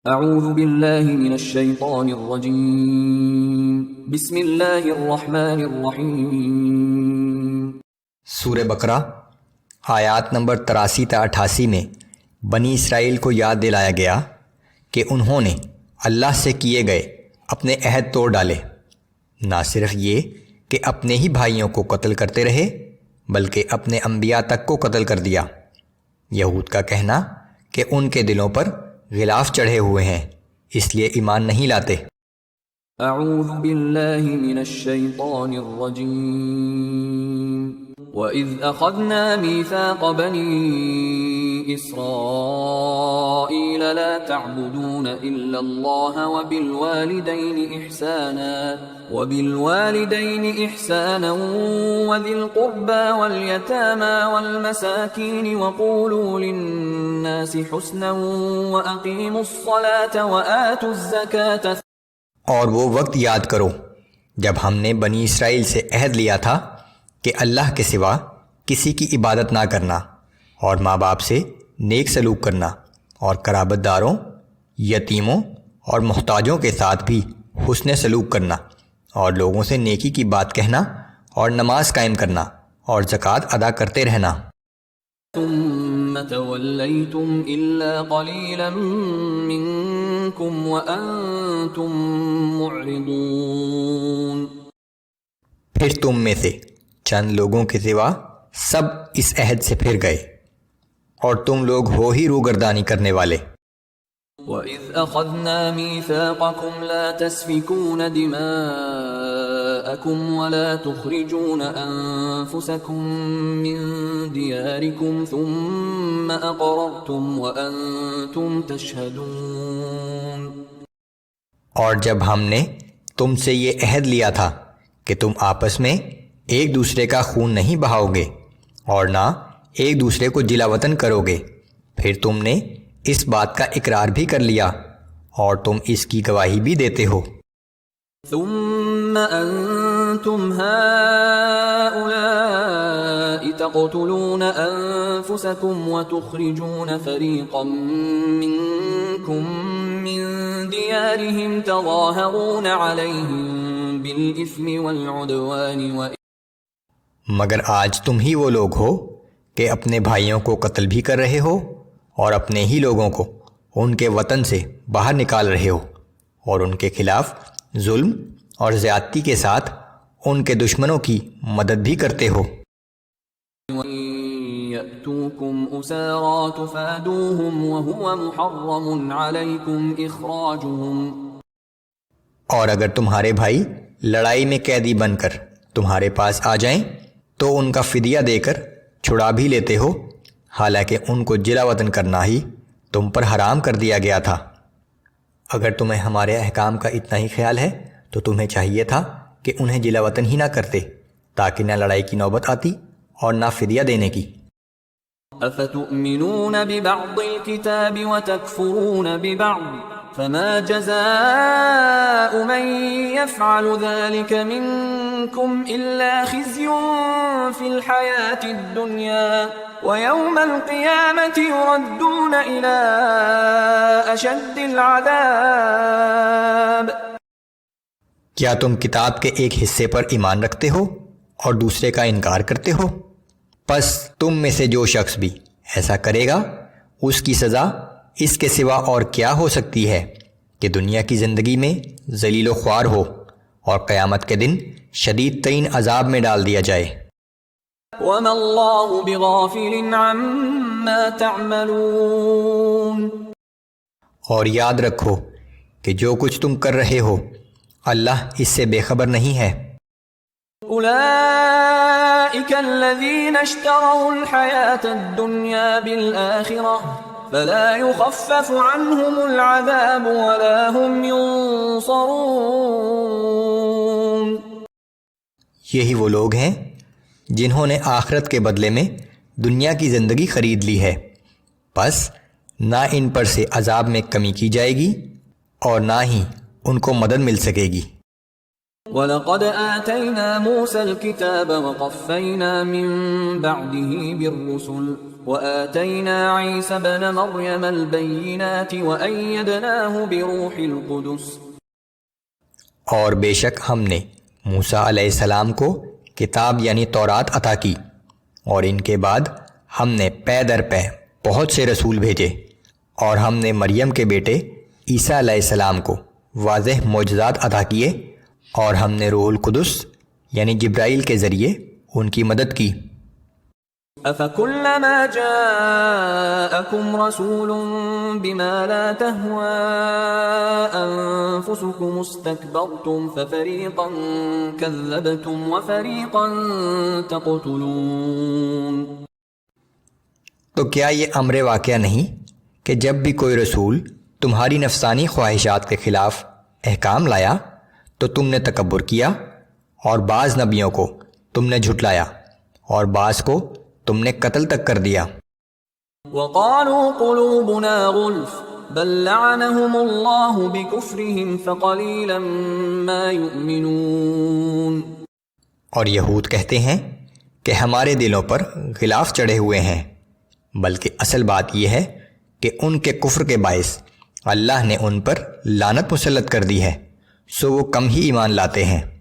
اعوذ باللہ من الشیطان الرجیم بسم اللہ الرحمن الرحیم۔ سورہ بقرہ آیات نمبر 83 تا 88 میں بنی اسرائیل کو یاد دلایا گیا کہ انہوں نے اللہ سے کیے گئے اپنے عہد توڑ ڈالے، نہ صرف یہ کہ اپنے ہی بھائیوں کو قتل کرتے رہے بلکہ اپنے انبیاء تک کو قتل کر دیا۔ یہود کا کہنا کہ ان کے دلوں پر غلاف چڑھے ہوئے ہیں اس لیے ایمان نہیں لاتے۔ اعوذ باللہ من الشیطان الرجیم۔ وَإِذْ أَخَذْنَا مِيثَاقَ بَنِي إِسْرَائِيلَ لَا تَعْبُدُونَ إِلَّا اللَّهَ وَبِالْوَالِدَيْنِ إِحْسَانًا وَذِي الْقُرْبَى وَالْيَتَامَى وَالْمَسَاكِينِ وَقُولُوا لِلنَّاسِ حُسْنًا وَأَقِيمُوا الصَّلَاةَ وَآتُوا الزَّكَاةَ۔ اور وہ وقت یاد کرو جب ہم نے بنی اسرائیل سے عہد لیا تھا کہ اللہ کے سوا کسی کی عبادت نہ کرنا، اور ماں باپ سے نیک سلوک کرنا، اور قرابت داروں، یتیموں اور محتاجوں کے ساتھ بھی حسن سلوک کرنا، اور لوگوں سے نیکی کی بات کہنا، اور نماز قائم کرنا، اور زکوٰۃ ادا کرتے رہنا۔ ثم تولیتم الا قلیلا منکم وانتم معرضون۔ پھر تم میں سے چند لوگوں کے سوا سب اس عہد سے پھر گئے، اور تم لوگ ہو ہی روگردانی کرنے والے۔ وَإِذْ أَخَذْنَا مِيثَاقَكُمْ لَا تَسْفِكُونَ دِمَاءَكُمْ وَلَا تُخْرِجُونَ أَنفُسَكُمْ مِنْ دِيَارِكُمْ ثُمَّ أَقْرَرْتُمْ وَأَنْتُمْ تَشْهَدُونَ۔ اور جب ہم نے تم سے یہ عہد لیا تھا کہ تم آپس میں ایک دوسرے کا خون نہیں بہاؤ گے اور نہ ایک دوسرے کو جلا وطن کرو گے، پھر تم نے اس بات کا اقرار بھی کر لیا اور تم اس کی گواہی بھی دیتے ہو۔ ثم انتم هؤلاء تقتلون انفسكم وتخرجون فريقا منكم من ديارهم تظاهرون عليهم بالاثم والعدوان مگر آج تم ہی وہ لوگ ہو کہ اپنے بھائیوں کو قتل بھی کر رہے ہو اور اپنے ہی لوگوں کو ان کے وطن سے باہر نکال رہے ہو، اور ان کے خلاف ظلم اور زیادتی کے ساتھ ان کے دشمنوں کی مدد بھی کرتے ہو۔ يَأْتُوكُمْ أُسَارَىٰ تُفَادُوهُمْ وَهُوَ مُحَرَّمٌ عَلَيْكُمْ إِخْرَاجُهُمْ۔ اور اگر تمہارے بھائی لڑائی میں قیدی بن کر تمہارے پاس آ جائیں تو ان کا فدیہ دے کر چھڑا بھی لیتے ہو، حالانکہ ان کو جلا وطن کرنا ہی تم پر حرام کر دیا گیا تھا۔ اگر تمہیں ہمارے احکام کا اتنا ہی خیال ہے تو تمہیں چاہیے تھا کہ انہیں جلا وطن ہی نہ کرتے، تاکہ نہ لڑائی کی نوبت آتی اور نہ فدیہ دینے کی۔ افتؤمنون ببعض الكتاب وتكفرون ببعض فما جزاء من يفعل ذلك منكم إلا خزي في الحياة الدنيا ويوم القيامة يردون إلى أشد العذاب۔ کیا تم کتاب کے ایک حصے پر ایمان رکھتے ہو اور دوسرے کا انکار کرتے ہو؟ پس تم میں سے جو شخص بھی ایسا کرے گا اس کی سزا اس کے سوا اور کیا ہو سکتی ہے کہ دنیا کی زندگی میں ذلیل و خوار ہو اور قیامت کے دن شدید ترین عذاب میں ڈال دیا جائے۔ وَمَا اللَّهُ بِغَافِلٍ عَمَّا تَعْمَلُونَ۔ اور یاد رکھو کہ جو کچھ تم کر رہے ہو اللہ اس سے بے خبر نہیں ہے۔ أُولَئِكَ الَّذِينَ اشْتَرَوُا الْحَيَاةَ الدُّنْيَا بِالْآخِرَةِ فَلَا يُخَفَّفُ عَنْهُمُ الْعَذَابُ وَلَا هُمْ يُنصَرُونَ۔ یہی وہ لوگ ہیں جنہوں نے آخرت کے بدلے میں دنیا کی زندگی خرید لی ہے، پس نہ ان پر سے عذاب میں کمی کی جائے گی اور نہ ہی ان کو مدد مل سکے گی۔ وَلَقَدْ آتَيْنَا مُوسَى الْكِتَابَ وَقَفَّيْنَا مِن بَعْدِهِ بِالرُّسُلِ وَآتَيْنَا عِيسَى ابْنَ مَرْيَمَ الْبَيِّنَاتِ وَأَيَّدْنَاهُ بِرُوحِ الْقُدُسِ۔ اور بے شک ہم نے موسیٰ علیہ السلام کو کتاب یعنی تورات عطا کی، اور ان کے بعد ہم نے پے در پے بہت سے رسول بھیجے، اور ہم نے مریم کے بیٹے عیسیٰ علیہ السلام کو واضح معجزات عطا کیے، اور ہم نے روح القدس یعنی جبرائیل کے ذریعے ان کی مدد کی۔ أَفَكُلَّمَا جَاءَكُمْ رَسُولٌ بِمَا لَا تَهْوَى أَنفُسُكُمُ اسْتَكْبَرْتُمْ فَفَرِيقًا كَذَّبْتُمْ وَفَرِيقًا تَقْتُلُونَ۔ تو کیا یہ امر واقعہ نہیں کہ جب بھی کوئی رسول تمہاری نفسانی خواہشات کے خلاف احکام لایا تو تم نے تکبر کیا، اور بعض نبیوں کو تم نے جھٹلایا، اور بعض کو تم نے قتل تک کر دیا۔ وَقَالُوا قُلُوبُنَا غُلْفٌ بَل لَّعَنَهُمُ اللَّهُ بِكُفْرِهِمْ فَقَلِيلًا مَّا يُؤْمِنُونَ۔ اور یہود کہتے ہیں کہ ہمارے دلوں پر غلاف چڑھے ہوئے ہیں، بلکہ اصل بات یہ ہے کہ ان کے کفر کے باعث اللہ نے ان پر لعنت مسلط کر دی ہے، سو وہ کم ہی ایمان لاتے ہیں۔